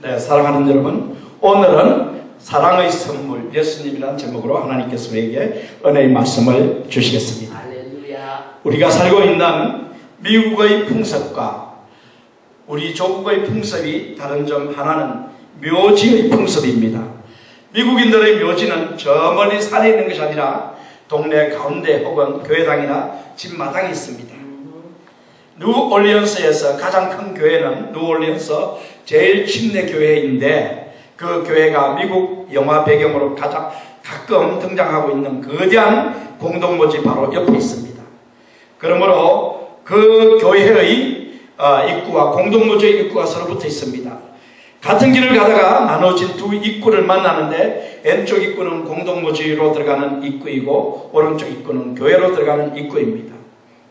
네, 사랑하는 여러분, 오늘은 사랑의 선물 예수님이라는 제목으로 하나님께서 우리에게 은혜의 말씀을 주시겠습니다. 할렐루야. 우리가 살고 있는 미국의 풍습과 우리 조국의 풍습이 다른 점 하나는 묘지의 풍습입니다. 미국인들의 묘지는 저 멀리 산에 있는 것이 아니라 동네 가운데 혹은 교회당이나 집 마당에 있습니다. 뉴올리언스에서 가장 큰 교회는 뉴올리언스 제일 침례 교회인데, 그 교회가 미국 영화 배경으로 가끔 등장하고 있는 거대한 공동묘지 바로 옆에 있습니다. 그러므로 그 교회의 입구와 공동묘지의 입구가 서로 붙어 있습니다. 같은 길을 가다가 나눠진 두 입구를 만나는데, 왼쪽 입구는 공동묘지로 들어가는 입구이고 오른쪽 입구는 교회로 들어가는 입구입니다.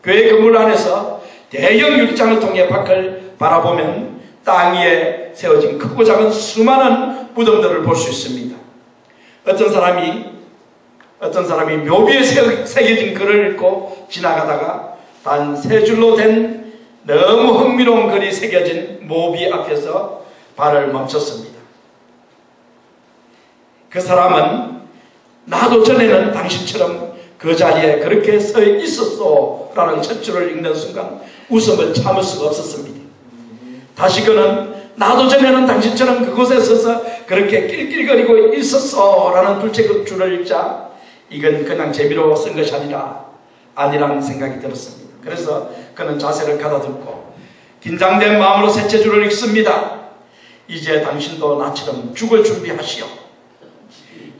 교회 건물 안에서 대형 유리창을 통해 밖을 바라보면 땅 위에 세워진 크고 작은 수많은 무덤들을 볼 수 있습니다. 어떤 사람이 묘비에 새겨진 글을 읽고 지나가다가 단 세 줄로 된 너무 흥미로운 글이 새겨진 묘비 앞에서 발을 멈췄습니다. 그 사람은 나도 전에는 당신처럼 그 자리에 그렇게 서 있었소 라는 첫 줄을 읽는 순간 웃음을 참을 수가 없었습니다. 다시 그는 나도 전에는 당신처럼 그곳에 서서 그렇게 낄낄거리고 있었어 라는 둘째 줄을 읽자 이건 그냥 재미로 쓴 것이 아니라는 생각이 들었습니다. 그래서 그는 자세를 가다듬고 긴장된 마음으로 셋째 줄을 읽습니다. 이제 당신도 나처럼 죽을 준비하시오.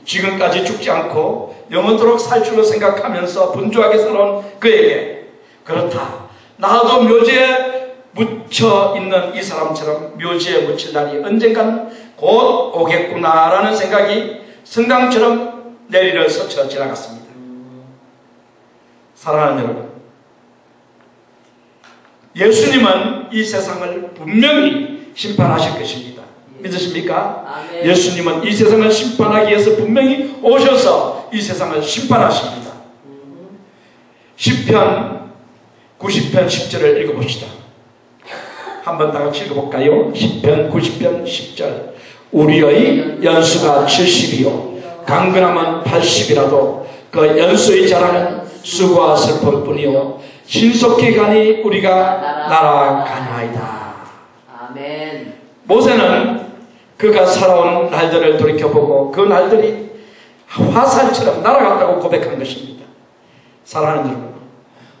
지금까지 죽지 않고 영원토록 살 줄로 생각하면서 분주하게 살아온 그에게, 그렇다, 나도 묘지에 묻혀있는 이 사람처럼 묘지에 묻힐 날이 언젠가는 곧 오겠구나라는 생각이 성강처럼 내리를 스쳐 지나갔습니다. 사랑하는 여러분, 예수님은 이 세상을 분명히 심판하실 것입니다. 믿으십니까? 아멘. 예수님은 이 세상을 심판하기 위해서 분명히 오셔서 이 세상을 심판하십니다. 시편 90편 10절을 읽어봅시다. 한번 다 같이 읽어볼까요? 시편 90편 10절. 우리의 연수가 70이요 강건함은 80이라도 그 연수의 자랑은 수고와 슬픔뿐이요 신속히 가니 우리가 날아가나이다. 아멘. 모세는 그가 살아온 날들을 돌이켜보고 그 날들이 화살처럼 날아갔다고 고백한 것입니다. 사랑하는 여러분,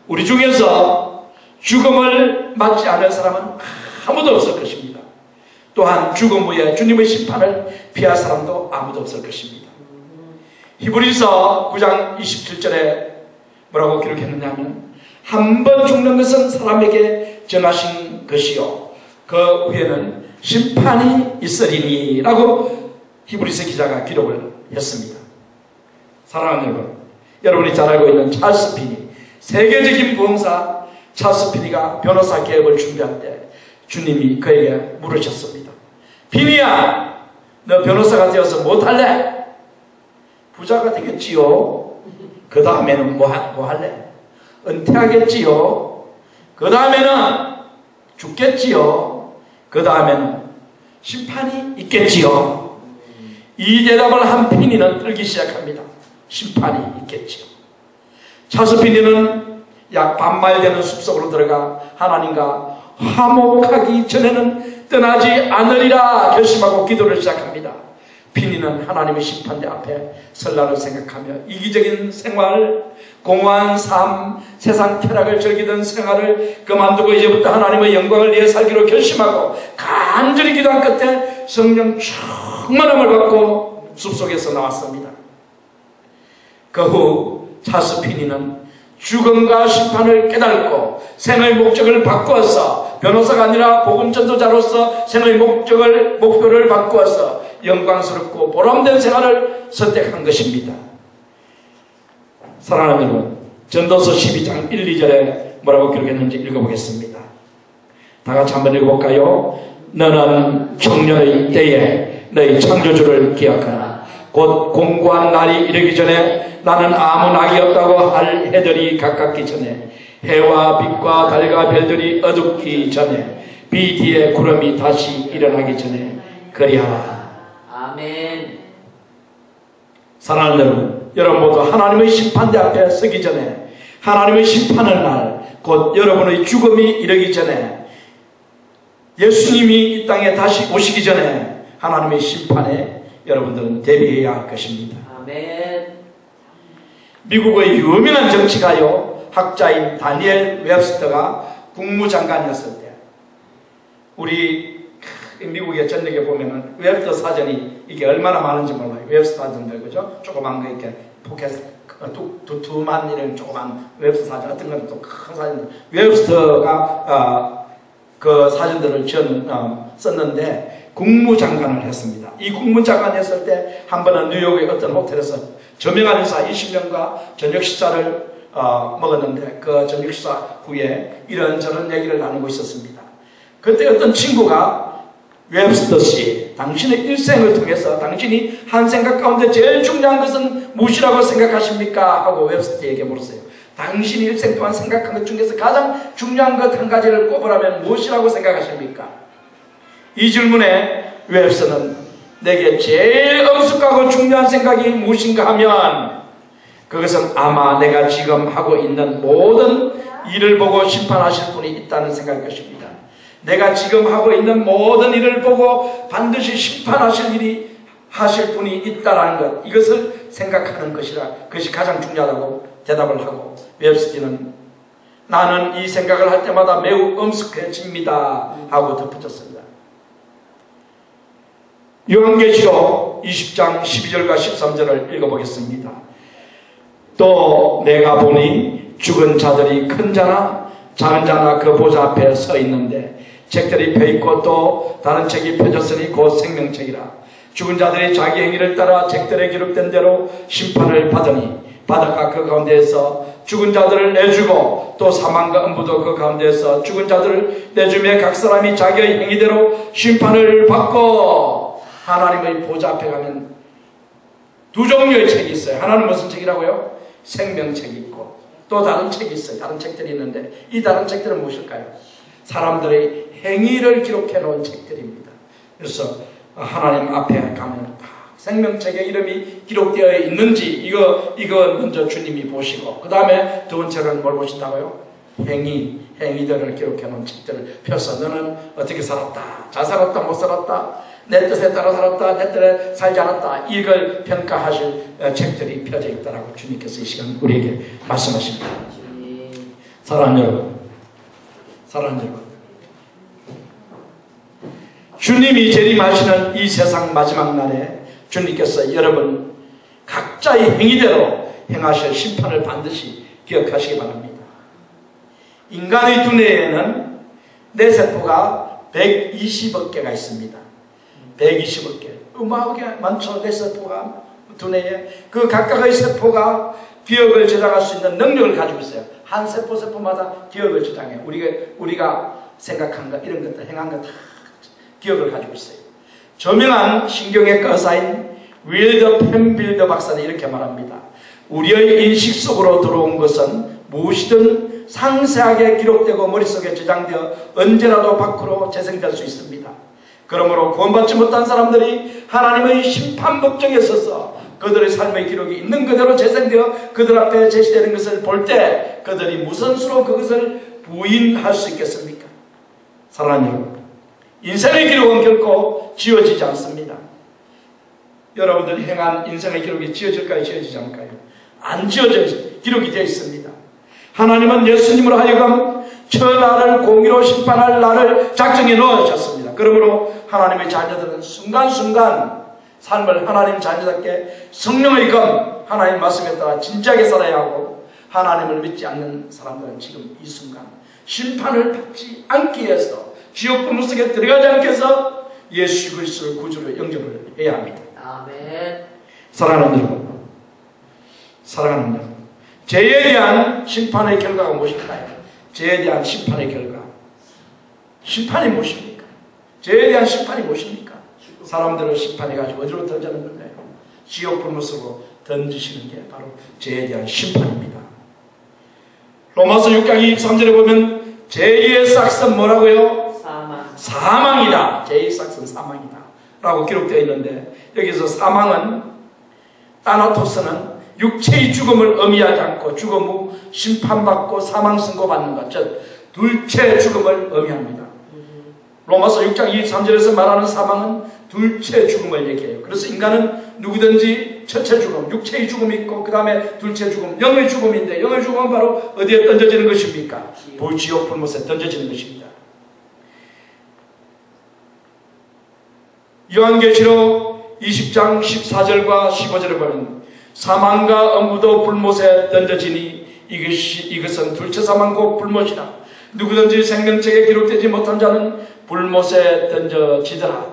우리 중에서 죽음을 맞지 않을 사람은 아무도 없을 것입니다. 또한 죽음 후에 주님의 심판을 피할 사람도 아무도 없을 것입니다. 히브리서 9장 27절에 뭐라고 기록했느냐면, 한 번 죽는 것은 사람에게 정하신 것이요 그 후에는 심판이 있으리니 라고 히브리서 기자가 기록을 했습니다. 사랑하는 여러분, 여러분이 잘 알고 있는 찰스 피니, 세계적인 부흥사 찰스 피니가 변호사 개업을 준비할 때 주님이 그에게 물으셨습니다. 피니야, 너 변호사가 되어서 못할래? 부자가 되겠지요. 그 다음에는 뭐 할래? 은퇴하겠지요. 그 다음에는 죽겠지요. 그 다음에는 심판이 있겠지요. 이 대답을 한 피니는 떨기 시작합니다. 심판이 있겠지요. 찰스 피니는 약 반마일 되는 숲속으로 들어가 하나님과 화목하기 전에는 떠나지 않으리라 결심하고 기도를 시작합니다. 피니는 하나님의 심판대 앞에 설날을 생각하며 이기적인 생활, 공허한 삶, 세상 쾌락을 즐기던 생활을 그만두고 이제부터 하나님의 영광을 위해 살기로 결심하고 간절히 기도한 끝에 성령 충만함을 받고 숲속에서 나왔습니다. 그 후 찰스 피니는 죽음과 심판을 깨닫고 생의 목적을 바꾸어서 변호사가 아니라 복음 전도자로서 생의 목표를 바꾸어서 영광스럽고 보람된 생활을 선택한 것입니다. 사랑하는 여러분, 전도서 12장 1, 2절에 뭐라고 기록했는지 읽어보겠습니다. 다 같이 한번 읽어볼까요? 너는 청년의 때에 너희 창조주를 기억하라. 곧 공고한 날이 이르기 전에 나는 아무 낙이 없다고 할 해들이 가깝기 전에 해와 빛과 달과 별들이 어둡기 전에 비 뒤에 구름이 다시 일어나기 전에 그리하라. 아멘. 사랑하는 여러분, 여러분 모두 하나님의 심판대 앞에 서기 전에, 하나님의 심판의 날, 곧 여러분의 죽음이 이르기 전에, 예수님이 이 땅에 다시 오시기 전에 하나님의 심판에 여러분들은 대비해야 할 것입니다. 아멘. 미국의 유명한 정치가요, 학자인 다니엘 웹스터가 국무장관이었을 때, 우리 미국의 전역에 보면은 웹스터 사전이 이게 얼마나 많은지 몰라요. 웹스터 사전들, 그죠? 조그만 거 이렇게 포켓, 두툼한 이런 조그만 웹스터 사전, 어떤 건 또 큰 사전들. 웹스터가 그 사전들을 썼는데 국무장관을 했습니다. 이 국무장관 했을 때 한 번은 뉴욕의 어떤 호텔에서 저명한 인사 20명과 저녁 식사를 먹었는데, 그 저녁 식사 후에 이런저런 얘기를 나누고 있었습니다. 그때 어떤 친구가 웹스터 씨, 당신의 일생을 통해서 당신이 한 생각 가운데 제일 중요한 것은 무엇이라고 생각하십니까? 하고 웹스터에게 물었어요. 당신이 일생 동안 생각한 것 중에서 가장 중요한 것 한 가지를 꼽으라면 무엇이라고 생각하십니까? 이 질문에 웹스터는 내게 제일 엄숙하고 중요한 생각이 무엇인가 하면 그것은 아마 내가 지금 하고 있는 모든 일을 보고 심판하실 분이 있다는 생각일 것입니다. 내가 지금 하고 있는 모든 일을 보고 반드시 심판하실 분이 있다는 것, 이것을 생각하는 그것이 가장 중요하다고 대답을 하고, 웹스터는 나는 이 생각을 할 때마다 매우 엄숙해집니다 하고 덧붙였습니다. 요한계시록 20장 12절과 13절을 읽어보겠습니다. 또 내가 보니 죽은 자들이 큰 자나 작은 자나 그 보좌 앞에 서 있는데 책들이 펴있고 또 다른 책이 펴졌으니 곧 생명책이라. 죽은 자들이 자기 행위를 따라 책들에 기록된 대로 심판을 받으니 바다가 그 가운데에서 죽은 자들을 내주고 또 사망과 음부도 그 가운데에서 죽은 자들을 내주며 각 사람이 자기의 행위대로 심판을 받고. 하나님의 보좌 앞에 가면 두 종류의 책이 있어요. 하나는 무슨 책이라고요? 생명책이 있고 또 다른 책이 있어요. 다른 책들이 있는데 이 다른 책들은 무엇일까요? 사람들의 행위를 기록해 놓은 책들입니다. 그래서 하나님 앞에 가면 생명책에 이름이 기록되어 있는지 이거 먼저 주님이 보시고, 그 다음에 두 번째는 뭘 보신다고요? 행위들을 기록해 놓은 책들을 펴서 너는 어떻게 살았다, 잘 살았다, 못 살았다, 내 뜻에 따라 살았다, 내 뜻에 살지 않았다, 이걸 평가하실 책들이 펴져 있다라고 주님께서 이 시간 우리에게 말씀하십니다. 사랑하는 여러분, 주님이 재림하시는 이 세상 마지막 날에 주님께서 여러분 각자의 행위대로 행하실 심판을 반드시 기억하시기 바랍니다. 인간의 두뇌에는 뇌세포가 120억 개가 있습니다. 120억 개. 어마어마하게 많죠. 뇌세포가 두뇌에. 그 각각의 세포가 기억을 저장할 수 있는 능력을 가지고 있어요. 한 세포마다 기억을 저장해요. 우리가 생각한 것, 이런 것들, 행한 것 다 기억을 가지고 있어요. 저명한 신경외과 의사인 윌더 펜빌더 박사는 이렇게 말합니다. 우리의 인식 속으로 들어온 것은 무엇이든 상세하게 기록되고 머릿속에 저장되어 언제라도 밖으로 재생될 수 있습니다. 그러므로 구원받지 못한 사람들이 하나님의 심판 법정에 서서 그들의 삶의 기록이 있는 그대로 재생되어 그들 앞에 제시되는 것을 볼 때 그들이 무슨 수로 그것을 부인할 수 있겠습니까? 사랑하는 여러분, 인생의 기록은 결코 지워지지 않습니다. 여러분들이 행한 인생의 기록이 지워질까요? 지워지지 않을까요? 안 지워져 기록이 되어 있습니다. 하나님은 예수님으로 하여금 천하를 공의로 심판할 날을 작정해 넣으셨습니다. 그러므로 하나님의 자녀들은 순간순간 삶을 하나님 자녀답게 성령의 검, 하나님 말씀에 따라 진지하게 살아야 하고, 하나님을 믿지 않는 사람들은 지금 이 순간 심판을 받지 않기 위해서, 지옥 분노 속에 들어가지 않기 위해서 예수 그리스도를 구주로 영접을 해야 합니다. 아멘. 사랑하는 여러분, 죄에 대한 심판의 결과가 무엇일까요? 죄에 대한 심판의 결과, 심판이 무엇입니까? 죄에 대한 심판이 무엇입니까? 사람들을 심판해가지고 어디로 던지는 건가요? 지옥 불못으로 던지시는 게 바로 죄에 대한 심판입니다. 로마서 6장 23절에 보면 죄의 삭은 뭐라고요? 사망이다. 죄의 삭은 사망이다. 라고 기록되어 있는데, 여기서 사망은, 따나토스는 육체의 죽음을 의미하지 않고 죽음 후 심판받고 사망 선고받는 것, 즉 둘째 죽음을 의미합니다. 로마서 6장 23절에서 말하는 사망은 둘째 죽음을 얘기해요. 그래서 인간은 누구든지 첫째 죽음, 육체의 죽음이 있고 그 다음에 둘째 죽음, 영의 죽음인데, 영의 죽음은 바로 어디에 던져지는 것입니까? 불지옥 불못에 던져지는 것입니다. 요한계시록 20장 14절과 15절을 보면 사망과 엄무도 불못에 던져지니 이것은 둘째 사망 곧 불못이라. 누구든지 생명책에 기록되지 못한 자는 불못에 던져지더라.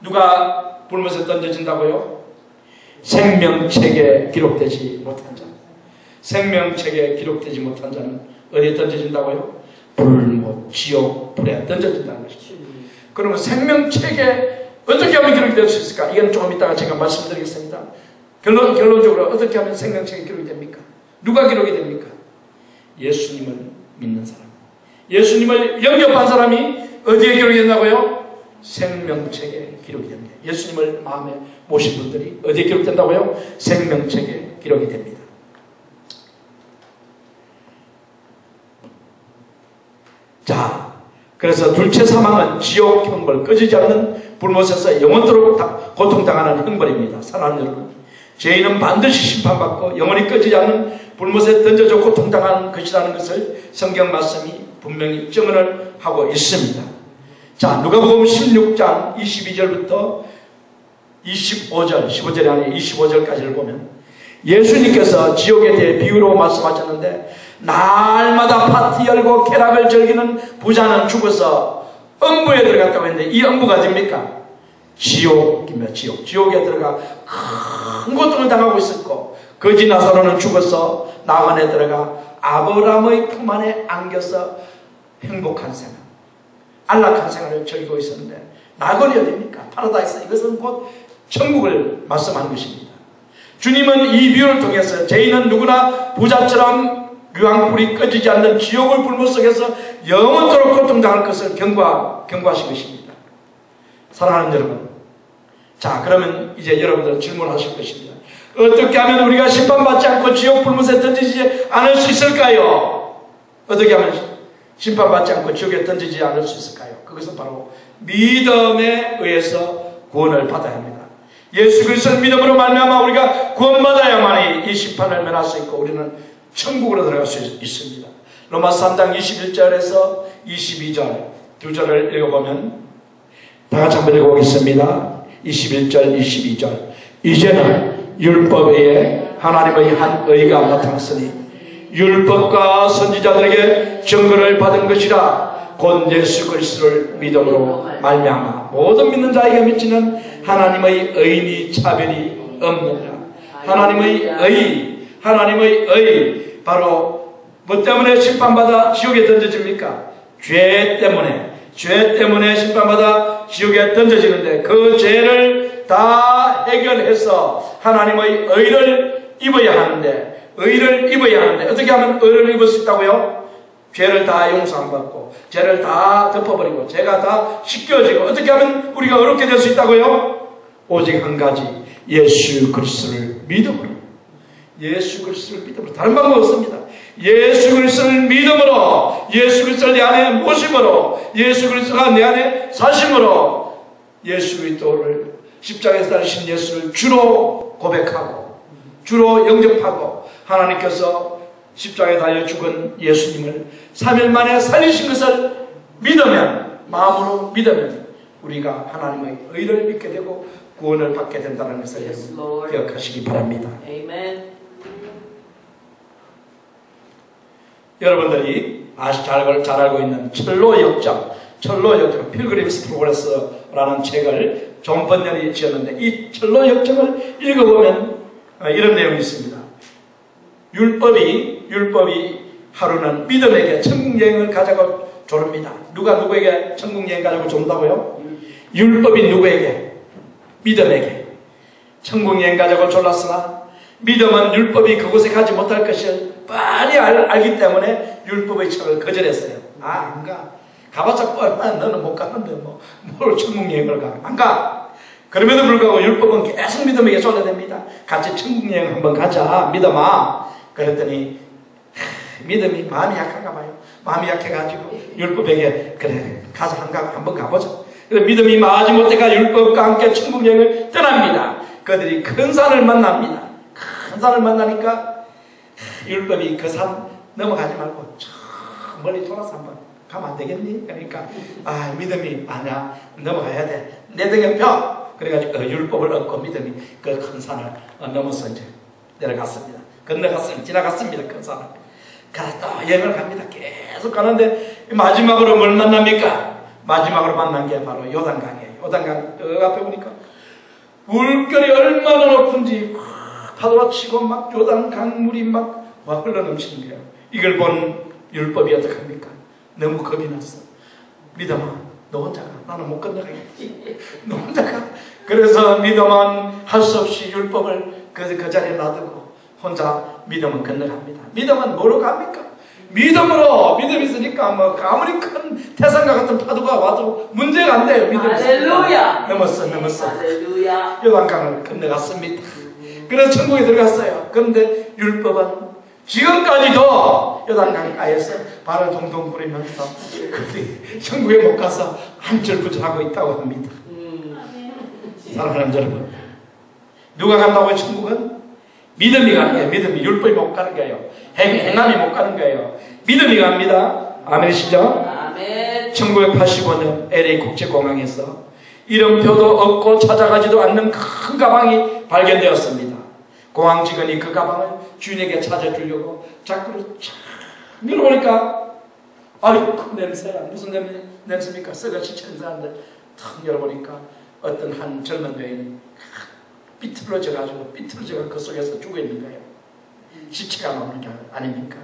누가 불못에 던져진다고요? 생명책에 기록되지 못한 자. 생명책에 기록되지 못한 자는 어디에 던져진다고요? 불못, 지옥, 불에 던져진다는 것이죠. 그러면 생명책에 어떻게 하면 기록이 될 수 있을까? 이건 조금 이따가 제가 말씀드리겠습니다. 결론적으로 어떻게 하면 생명책에 기록이 됩니까? 누가 기록이 됩니까? 예수님을 믿는 사람. 예수님을 영접한 사람이 어디에 기록이 된다고요? 생명책에 기록이 됩니다. 예수님을 마음에 모신 분들이 어디에 기록된다고요? 생명책에 기록이 됩니다. 자, 그래서 둘째 사망은 지옥 형벌, 꺼지지 않는 불못에서 영원토록 고통당하는 형벌입니다. 사랑하는 여러분, 죄인은 반드시 심판받고 영원히 꺼지지 않는 불못에 던져져 고통당하는 것이라는 것을 성경 말씀이 분명히 증언을 하고 있습니다. 자, 누가복음 16장 22절부터 25절, 15절이 아니라 25절까지를 보면 예수님께서 지옥에 대해 비유로 말씀하셨는데, 날마다 파티 열고 쾌락을 즐기는 부자는 죽어서 음부에 들어갔다고 했는데, 이 음부가 됩니까? 지옥입니다. 지옥에 들어가 큰 고통을 당하고 있었고, 거지 나사로는 죽어서 나원에 들어가 아브라함의 품 안에 안겨서 행복한 생활, 안락한 생활을 즐기고 있었는데, 낙원이 어디입니까? 파라다이스. 이것은 곧 천국을 말씀하는 것입니다. 주님은 이 비유를 통해서 죄인은 누구나 부자처럼 유황불이 꺼지지 않는 지옥의 불못 속에서 영원토록 고통당할 것을 경고하신 것입니다. 사랑하는 여러분, 자, 그러면 이제 여러분들 질문하실 것입니다. 어떻게 하면 우리가 심판받지 않고 지옥 불못에 던지지 않을 수 있을까요? 어떻게 하면 심판받지 않고 지옥에 던지지 않을 수 있을까요? 그것은 바로 믿음에 의해서 구원을 받아야 합니다. 예수 그리스도를 믿음으로 말미암아 우리가 구원받아야만이 이 심판을 면할 수 있고 우리는 천국으로 들어갈 수 있습니다. 로마서 3장 21절에서 22절 두 절을 읽어보면, 다 같이 한번 읽어보겠습니다. 21절 22절. 이제는 율법 외에 하나님의 한 의가 나타났으니 율법과 선지자들에게 증거를 받은 것이라. 곧 예수 그리스도를 믿음으로 말미암아 모든 믿는 자에게 미치는 하나님의 의인이 차별이 없느니라. 하나님의 의, 바로 뭐 때문에 심판받아 지옥에 던져집니까? 죄 때문에 심판받아 지옥에 던져지는데, 그 죄를 다 해결해서 하나님의 의를 입어야 하는데, 어떻게 하면 의를 입을 수 있다고요? 죄를 다 용서받고 죄를 다 덮어버리고 죄가 다 씻겨지고, 어떻게 하면 우리가 어렵게 될 수 있다고요? 오직 한 가지, 예수 그리스도를 믿음으로. 다른 방법 없습니다. 예수 그리스도를 믿음으로, 예수 그리스도를 내 안에 모심으로, 예수 그리스도가 내 안에 사심으로, 예수 그리스도를 십자가에서 달리신 예수를 주로 고백하고 주로 영접하고, 하나님께서 십자가에 달려 죽은 예수님을 3일 만에 살리신 것을 믿으면, 마음으로 믿으면 우리가 하나님의 의를 믿게 되고 구원을 받게 된다는 것을 여러분 기억하시기 바랍니다. Amen. 여러분들이 잘 알고 있는 철로 역정, 필그림스 프로그레스라는 책을 존 번연이 지었는데, 이 철로 역정을 읽어보면 이런 내용이 있습니다. 율법이 하루는 믿음에게 천국 여행을 가자고 조릅니다. 누가 누구에게 천국 여행 가자고 조른다고요? 율법이 누구에게? 믿음에게 천국 여행 가자고 졸랐으나, 믿음은 율법이 그곳에 가지 못할 것을 뻔히 알기 때문에 율법의 책을 거절했어요. 안 가. 가봤자 뻔한, 너는 못 가는데 뭘 천국 여행을 가. 안 가. 그럼에도 불구하고 율법은 계속 믿음에게 쏟아냅니다. 같이 천국 여행 한번 가자, 믿음아. 그랬더니 믿음이 마음이 약한가 봐요. 마음이 약해가지고 율법에게 그래 가자 한번 가보자. 그래서 믿음이 마지 못해가 율법과 함께 천국 여행을 떠납니다. 그들이 큰 산을 만납니다. 큰 산을 만나니까 율법이 그 산 넘어가지 말고 저 멀리 돌아서 한번 가면 안 되겠니? 그러니까 믿음이 아니야, 넘어가야 돼. 내 등에 펴. 그래가지고 율법을 얻고 믿음이 그 큰 산을 넘어서 이제 내려갔습니다. 건너갔습니다. 지나갔습니다. 큰 산을. 가서 또 여행을 갑니다. 계속 가는데 마지막으로 뭘 만납니까? 마지막으로 만난 게 바로 요단강이에요. 요단강 앞에 보니까 물결이 얼마나 높은지 파도가 치고 막 요단강 물이 막 흘러넘치는 거예요. 이걸 본 율법이 어떡합니까? 너무 겁이 났어. 믿음아, 너 혼자 가. 나는 못 건너가겠지. 너 혼자 가. 그래서 믿음은 할 수 없이 율법을 그 자리에 놔두고 혼자 믿음은 건너갑니다. 믿음은 뭐로 갑니까? 믿음으로. 믿음이 있으니까 뭐 아무리 큰 태산과 같은 파도가 와도 문제가 안 돼요. 믿음이 있으니까. 넘었어. 할렐루야. 요단강을 건너갔습니다. 그래서 천국에 들어갔어요. 그런데 율법은 지금까지도 요단강가에서 발을 동동 구르면서 천국에 못 가서 안절부절하고 있다고 합니다. 사랑하는 여러분, 누가 간다고요? 천국은? 믿음이 가는 거예요. 믿음이. 율법이 못 가는 거예요. 행함이 못 가는 거예요. 믿음이 갑니다. 아멘이시죠? 아멘. 1985년 LA 국제공항에서 이름표도 없고 찾아가지도 않는 큰 가방이 발견되었습니다. 공항 직원이 그 가방을 주인에게 찾아주려고 자꾸 밀어보니까 그 냄새야. 무슨 냄새입니까? 썩어 지쳐 냄새인데 탁 열어보니까 어떤 한 젊은 여인이 삐뚤어져가지고 그 속에서 죽어있는 거예요. 시체가 나오는 게 아닙니까?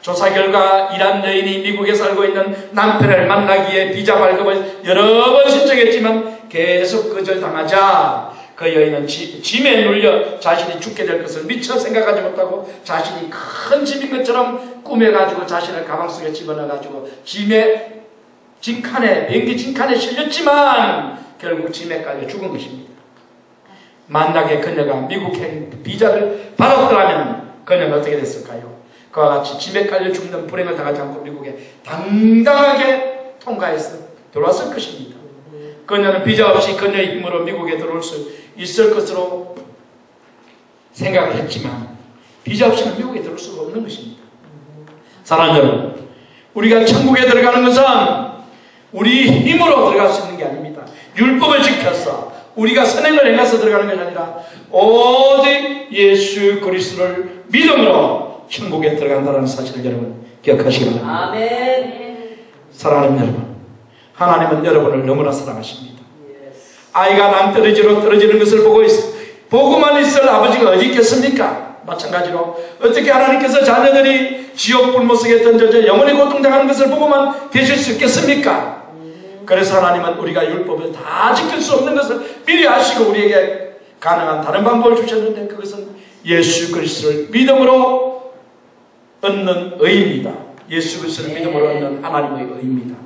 조사 결과 이란 여인이 미국에 살고 있는 남편을 만나기에 비자 발급을 여러 번 신청했지만 계속 거절당하자 그 여인은 짐에 눌려 자신이 죽게 될 것을 미처 생각하지 못하고 자신이 큰 짐인 것처럼 꾸며가지고 자신을 가방 속에 집어넣어가지고 비행기 짐칸에 실렸지만 결국 짐에 깔려 죽은 것입니다. 만약에 그녀가 미국행 비자를 받았더라면 그녀는 어떻게 됐을까요? 그와 같이 짐에 깔려 죽는 불행을 당하지 않고 미국에 당당하게 통과해서 들어왔을 것입니다. 그녀는 비자 없이 그녀의 힘으로 미국에 들어올 수 있을 것으로 생각했지만 비자 없이는 미국에 들어올 수가 없는 것입니다. 사랑하는 여러분, 우리가 천국에 들어가는 것은 우리 힘으로 들어갈 수 있는 게 아닙니다. 율법을 지켜서 우리가 선행을 행해서 들어가는 것이 아니라 오직 예수 그리스도를 믿음으로 천국에 들어간다는 사실을 여러분 기억하시기 바랍니다. 아멘. 사랑하는 여러분, 하나님은 여러분을 너무나 사랑하십니다. 아이가 낭떠러지로 떨어지는 것을 보고만 있을 아버지가 어디 있겠습니까? 마찬가지로 어떻게 하나님께서 자녀들이 지옥 불못속에 던져져 영원히 고통당하는 것을 보고만 계실 수 있겠습니까? 그래서 하나님은 우리가 율법을 다 지킬 수 없는 것을 미리 아시고 우리에게 가능한 다른 방법을 주셨는데 그것은 예수 그리스도를 믿음으로 얻는 의입니다. 예수 그리스도를 믿음으로 얻는 하나님의 의입니다.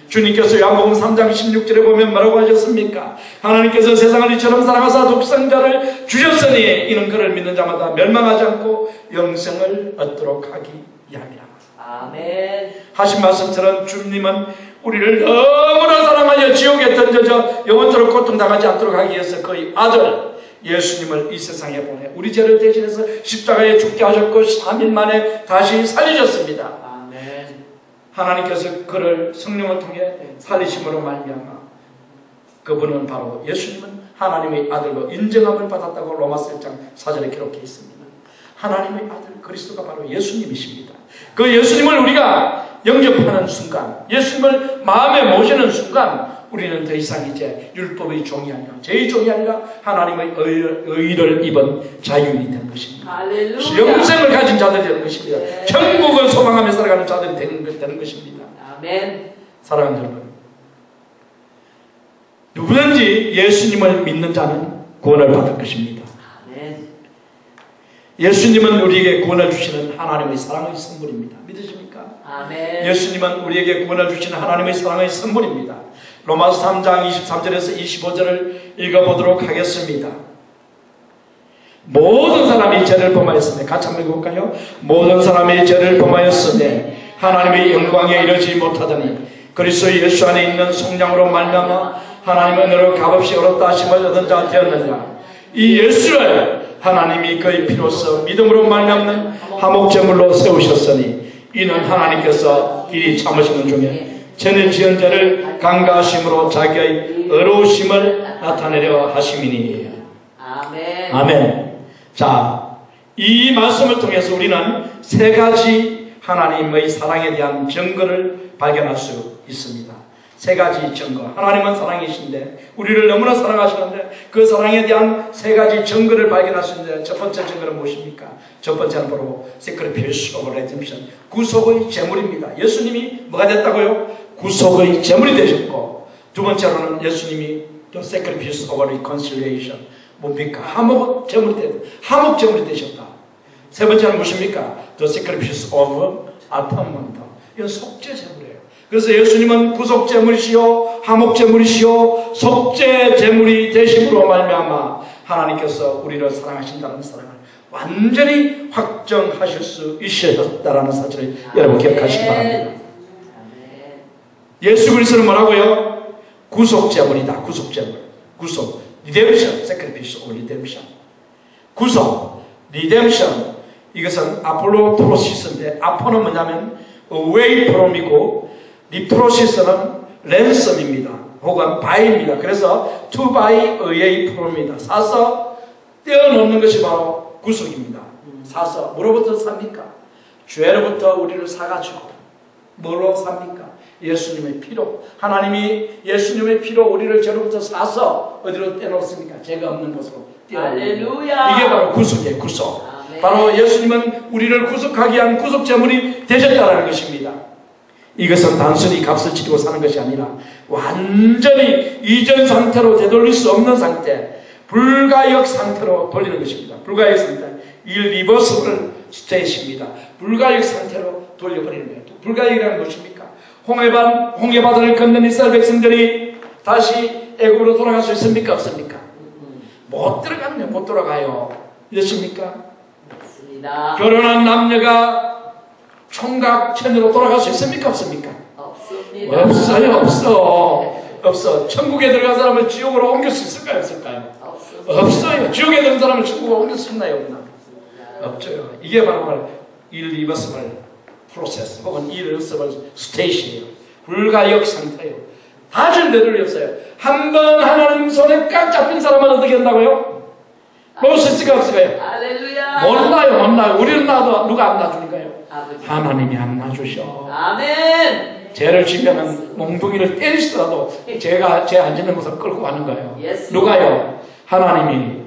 주님께서 야고보서 3장 16절에 보면 뭐라고 하셨습니까? 하나님께서 세상을 이처럼 사랑하사 독생자를 주셨으니 이는 그를 믿는 자마다 멸망하지 않고 영생을 얻도록 하기 위함이라. 아멘. 하신 말씀처럼 주님은 우리를 너무나 사랑하여 지옥에 던져져 영원토록 고통당하지 않도록 하기 위해서 그의 아들 예수님을 이 세상에 보내 우리 죄를 대신해서 십자가에 죽게 하셨고 3일 만에 다시 살리셨습니다. 하나님께서 그를 성령을 통해 살리심으로 말미암아 그분은 바로 예수님은 하나님의 아들로 인정함을 받았다고 로마서 1장 4절에 기록해 있습니다. 하나님의 아들 그리스도가 바로 예수님이십니다. 그 예수님을 우리가 영접하는 순간, 예수님을 마음에 모시는 순간 우리는 더 이상 이제 율법의 종이 아니라 제 종이 아니라 하나님의 의를 입은 자유인이 된 것입니다. 할렐루야. 영생을 가진 자들이 되는 것입니다. 네. 천국을 소망하며 살아가는 자들이 되는 것입니다. 아멘. 사랑하는 여러분, 누구든지 예수님을 믿는 자는 구원을 받을 것입니다. 아멘. 예수님은 우리에게 구원을 주시는 하나님의 사랑의 선물입니다. 믿으십니까? 아멘. 예수님은 우리에게 구원을 주시는 하나님의 사랑의 선물입니다. 로마서 3장 23절에서 25절을 읽어보도록 하겠습니다. 모든 사람이 죄를 범하였으니, 같이 한번 읽어볼까요? 모든 사람이 죄를 범하였으니 하나님의 영광에 이르지 못하더니 그리스도 예수 안에 있는 성령으로 말미암아 하나님의 은혜로 값없이 얻었다 하심을 얻은 자 되었느냐. 이 예수를 하나님이 그의 피로써 믿음으로 말미암는 화목제물로 세우셨으니 이는 하나님께서 이리 참으시는 중에 죄는 지은 자를 강가하심으로 자기의 의로우심을 나타내려 하심이니. 아멘. 아멘. 자, 이 말씀을 통해서 우리는 세 가지 하나님의 사랑에 대한 증거를 발견할 수 있습니다. 세 가지 증거. 하나님은 사랑이신데 우리를 너무나 사랑하시는데 그 사랑에 대한 세 가지 증거를 발견할 수 있는데, 첫 번째 증거는 무엇입니까? 첫 번째는 바로 Sacrifice of Redemption, 구속의 제물입니다. 예수님이 뭐가 됐다고요? 구속의 제물이 되셨고, 두 번째로는 예수님이 The Sacrifice of Reconciliation, 뭡니까? 화목 제물이 되셨다. 세 번째는 무엇입니까? The Sacrifice of Atonement, 이건 속죄 제물이에요. 그래서 예수님은 구속 제물이시요 화목 제물이시요 속죄 제물이 되심으로 말미암아 하나님께서 우리를 사랑하신다는 사랑을 완전히 확정하실 수 있으셨다는 사실을 여러분 기억하시기 바랍니다. 예수 그리스도는 뭐라고요? 구속 제물이다. 구속 제물. 구속. Redemption, Sacrifice of Redemption. 구속, Redemption. 이것은 아폴로 프로시스인데, 아포는 뭐냐면 away from이고 리프로시스는 랜섬입니다. 혹은 바이입니다. 그래서 to buy away from입니다. 사서 떼어놓는 것이 바로 구속입니다. 사서 뭐로부터 삽니까? 죄로부터 우리를 사가지고 뭐로 삽니까? 예수님의 피로. 하나님이 예수님의 피로 우리를 죄로부터 사서 어디로 떼놓습니까? 죄가 없는 곳으로 떼어놓습니다. 이게 바로 구속이에요. 구속. 아멘. 바로 예수님은 우리를 구속하기 위한 구속 제물이 되셨다는 것입니다. 이것은 단순히 값을 치르고 사는 것이 아니라 완전히 이전 상태로 되돌릴 수 없는 상태, 불가역 상태로 돌리는 것입니다. 불가역 상태, irreversible state입니다. 불가역 상태로 돌려버리는 거예요. 불가역이라는 것입니까? 홍해바다를 건넌 이스라엘 백성들이 다시 애굽으로 돌아갈 수 있습니까? 없습니까? 못 들어가면 못 돌아가요. 이렇습니까? 맞습니다. 결혼한 남녀가 총각천으로 돌아갈 수 있습니까? 없습니까? 없습니다. 없어요. 없어. 천국에 들어간 사람을 지옥으로 옮길 수 있을까요? 없을까요? 없어요. 지옥에 들어간 사람을 천국으로 옮길 수 있나요? 없나? 없죠. 이게 바로 irreversible process 혹은 irreversible state이에요. 불가역 상태예요. 다시 되돌이 없어요. 한 번 하나님 손에 꽉 잡힌 사람은 어떻게 한다고요? 놓을 수 있을까요? 없을까요? 할렐루야. 몰라요. 우리는 놔도 누가 안 놔주니까요? 아버지. 하나님이 안 놔주셔. 아멘. 죄를 지면은 몽둥이를 때리시더라도 죄 안 짓는 것을 끌고 가는 거예요. Yes, 누가요? 하나님이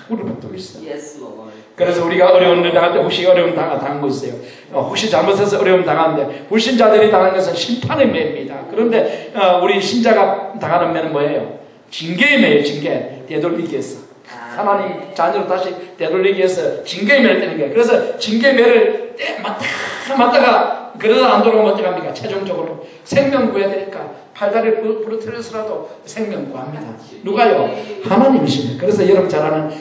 우리를 붙들고 있어요. Yes, Lord. 그래서 우리가 어려운 일 당할 때 혹시 어려움 당한 거 있어요. 혹시 잘못해서 어려움 당하는데 불신자들이 당하는 것은 심판의 매입니다. 그런데 우리 신자가 당하는 매는 뭐예요? 징계의 매예요. 징계. 되돌리기 위해서. 하나님 자녀로 다시 되돌리기 위해서 징계의 매를 떼는 거예요. 그래서 징계의 매를 맞다가 그러다 안 돌아오면 어떻게 합니까? 최종적으로 생명 구해야 되니까 팔다리를 부러뜨려서라도 생명 구합니다. 누가요? 하나님이십니다. 그래서 여러분 잘 아는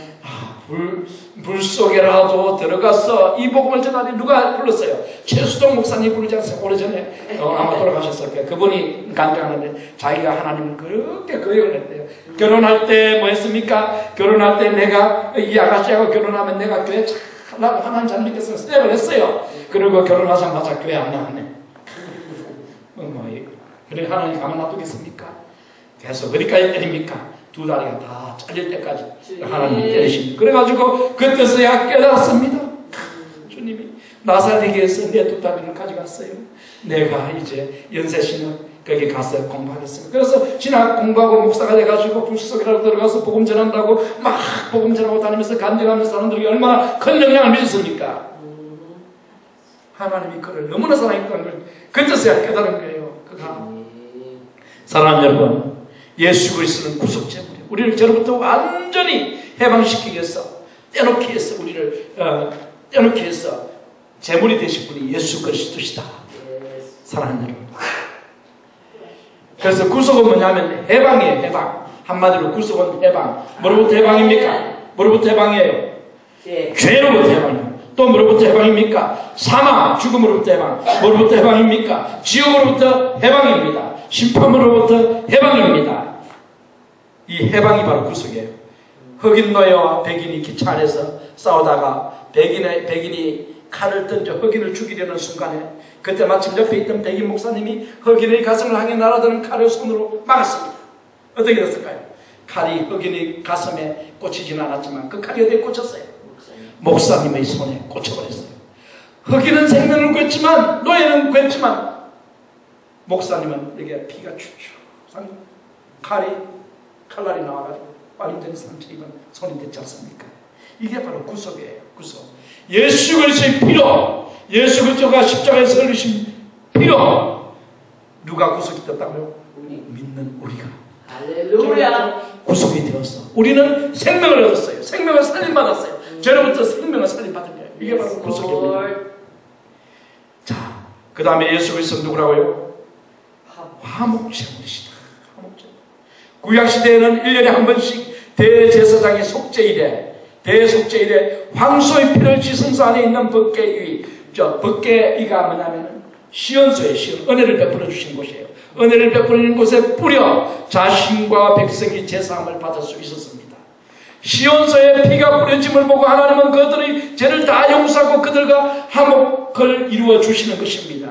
불 속에라도 들어가서 이 복음을 전하니 누가 불렀어요? 최수동 목사님 부르지 않았어요? 오래전에 아마 돌아가셨을 거예요. 그분이 간증하는데 자기가 하나님을 그렇게 거역을 했대요. 결혼할 때 뭐 했습니까? 결혼할 때 내가 이 아가씨하고 결혼하면 내가 교회 잘하고 하나님 잘 믿겠어 스텝을 했어요. 그리고 결혼하자마자 교회 안 나왔네. 그래 하나님 가만 놔두겠습니까? 계속 어디까지 때립니까? 두 다리가 다 잘릴 때까지 하나님이 때리십니다. 그래가지고 그때서야 깨달았습니다. 주님이 나 살리기 위해서 내 두 다리를 가져갔어요. 내가 이제 연세신은 거기 가서 공부하겠습니다. 그래서 진학 공부하고 목사가 돼가지고 불속이라고 들어가서 복음 전한다고 막 복음 전하고 다니면서 간증하면서 사람들이 얼마나 큰 영향을 미쳤습니까? 하나님이 그를 너무나 사랑했다는 걸 그때서야 깨달은 거예요. 그가 사랑하는 여러분, 예수 그리스도는 구속제물이에요. 우리를 죄로부터 완전히 해방시키기 위해서 떼놓기 위해서 우리를 떼놓기 위해서 제물이 되신 분이 예수 그리스도시다. 사랑하는 여러분, 그래서 구속은 뭐냐면 해방이에요. 해방. 한마디로 구속은 해방. 뭐로부터 해방입니까? 뭐로부터 해방이에요? 죄로부터 해방이에요. 또 뭐로부터 해방입니까? 사망, 죽음으로부터 해방. 뭐로부터 해방입니까? 지옥으로부터 해방입니다. 심판으로부터 해방입니다. 이 해방이 바로 구속이에요. 흑인 노예와 백인이 기차 안에서 싸우다가 백인이 칼을 던져 흑인을 죽이려는 순간에 그때 마침 옆에 있던 백인 목사님이 흑인의 가슴을 향해 날아드는 칼을 손으로 막았습니다. 어떻게 됐을까요? 칼이 흑인의 가슴에 꽂히지는 않았지만 그 칼이 어디에 꽂혔어요? 목사님의 손에 꽂혀버렸어요. 흑인은 생명을 구했지만 노예는 구했지만 목사님은 여기에 피가 쭉쭉 칼날이 나와가지고 빨림된 상처 입은 손이 됐지 않습니까? 이게 바로 구속이에요. 구속. 예수 그리스도의 피로, 예수 그리스도가 십자가에서 흘리신 피로 누가 구속이 됐다고요? 믿는 우리가. 할렐루야. 구속이 되었어. 우리는 생명을 얻었어요. 생명을 살림받았어요. 죄로부터 생명을 살림받은 거예요. 이게 바로 구속입니다. 자, 그 다음에 예수 그리스도 누구라고요? 화목제물이시다. 화목제물. 구약시대에는 1년에 한 번씩 대제사장의 속죄일에 황소의 피를 지성소 안에 있는 법궤위가 뭐냐면 시온소의 시온, 은혜를 베풀어 주신 곳이에요. 은혜를 베푸는 곳에 뿌려 자신과 백성이 제사함을 받을 수 있었습니다. 시온소의 피가 뿌려짐을 보고 하나님은 그들의 죄를 다 용서하고 그들과 화목을 이루어 주시는 것입니다.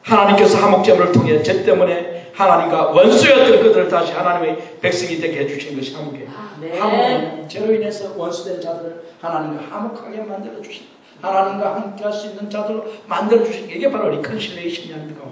하나님께서 화목제물을 통해 죄 때문에 하나님과 원수였던 그들을 다시 하나님의 백성이 되게 해주신 것이 화목이에요. 화목은 죄로 인해서 원수된 자들을 하나님과 화목하게 만들어주신다. 하나님과 함께 할 수 있는 자들로 만들어주신 게 이게 바로 리컨실레이션이 아닙니까?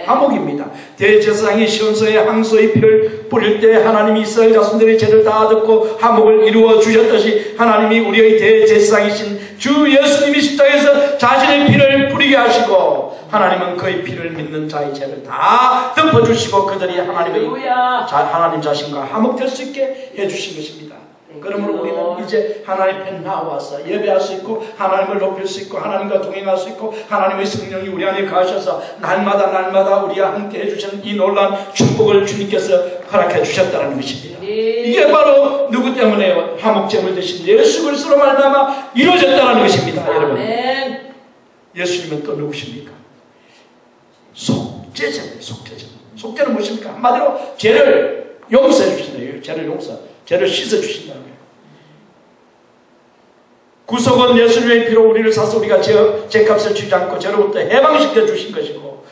화목입니다. 대제사장이 시온소에 황소의 피를 뿌릴 때 하나님이 이스라엘 자손들의 죄를 다 듣고 화목을 이루어 주셨듯이 하나님이 우리의 대제사장이신 주 예수님이 십자가에서 자신의 피를 뿌리게 하시고 하나님은 그의 피를 믿는 자의 죄를 다 덮어주시고 그들이 하나님 자신과 화목될 수 있게 해주신 것입니다. 그러므로 우리는 이제 하나님 편 나와서 예배할 수 있고 하나님을 높일 수 있고 하나님과 동행할 수 있고 하나님의 성령이 우리 안에 가셔서 날마다 우리와 함께 해주시는 이 놀라운 축복을 주님께서 허락해 주셨다는 것입니다. 이게 바로 누구 때문에요? 화목제물 되신 예수 그리스도로 말미암아 이루어졌다는 것입니다. 여러분, 예수님은 또 누구십니까? 속죄제물. 속죄는 무엇입니까? 한마디로 죄를 용서해 주신다. 죄를 씻어 주신다는 거예요. 구속은 예수님의 피로 우리를 사서 우리가 죄값을 주지 않고 죄로부터 해방시켜 주신 것이고,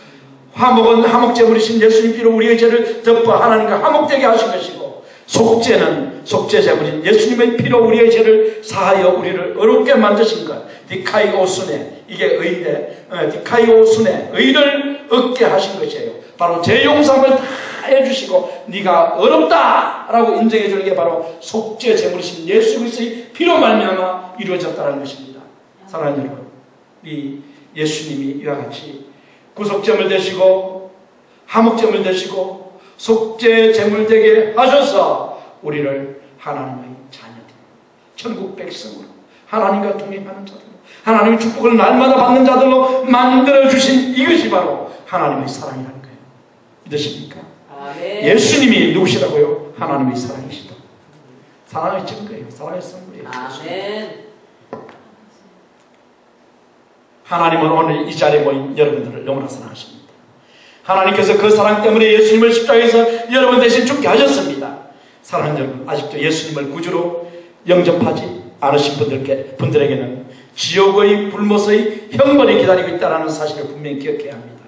화목은 화목제물이신 예수님 피로 우리의 죄를 덮어 하나님과 화목되게 하신 것이고, 속죄는 속죄제물인 예수님의 피로 우리의 죄를 사하여 우리를 의롭게 만드신 것, 디카이오순에, 이게 의인데 디카이오순에 의를 얻게 하신 것이에요. 바로 죄 용서함을 다 해주시고 네가 어렵다 라고 인정해 주는 게 바로 속죄 제물이신 예수 그리스도의 피로 말미암아 이루어졌다는 것입니다. 사랑하는 여러분, 이 예수님이 이와 같이 구속제물 되시고 화목제물 되시고 속죄 제물 되게 하셔서 우리를 하나님의 자녀들, 천국 백성으로 하나님과 동행하는 자들, 하나님의 축복을 날마다 받는 자들로 만들어주신 이것이 바로 하나님의 사랑이라는 거예요. 믿으십니까? 아멘. 예수님이 누구시라고요? 하나님의 사랑이시다. 사랑의 증거예요. 사랑의 선물이에요. 아멘. 하나님은 오늘 이 자리에 모인 여러분들을 너무나 사랑하십니다. 하나님께서 그 사랑 때문에 예수님을 십자가에서 여러분 대신 죽게 하셨습니다. 사랑하는 여러분, 아직도 예수님을 구주로 영접하지 않으신 분들에게는 지옥의 불못의 형벌이 기다리고 있다는 사실을 분명히 기억해야 합니다.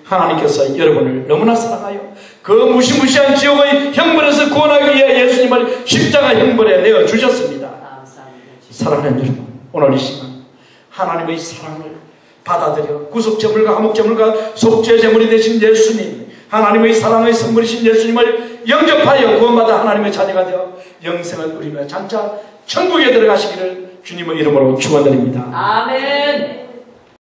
하나님께서 여러분을 너무나 사랑하여 그 무시무시한 지옥의 형벌에서 구원하기 위해 예수님을 십자가 형벌에 내어주셨습니다. 사랑하는 여러분, 오늘 이 시간 하나님의 사랑을 받아들여 구속제물과 화목제물과 속죄제물이 되신 예수님, 하나님의 사랑의 선물이신 예수님을 영접하여 구원받아 하나님의 자녀가 되어 영생을 누리며 장차 천국에 들어가시기를 주님의 이름으로 축원드립니다. 아멘.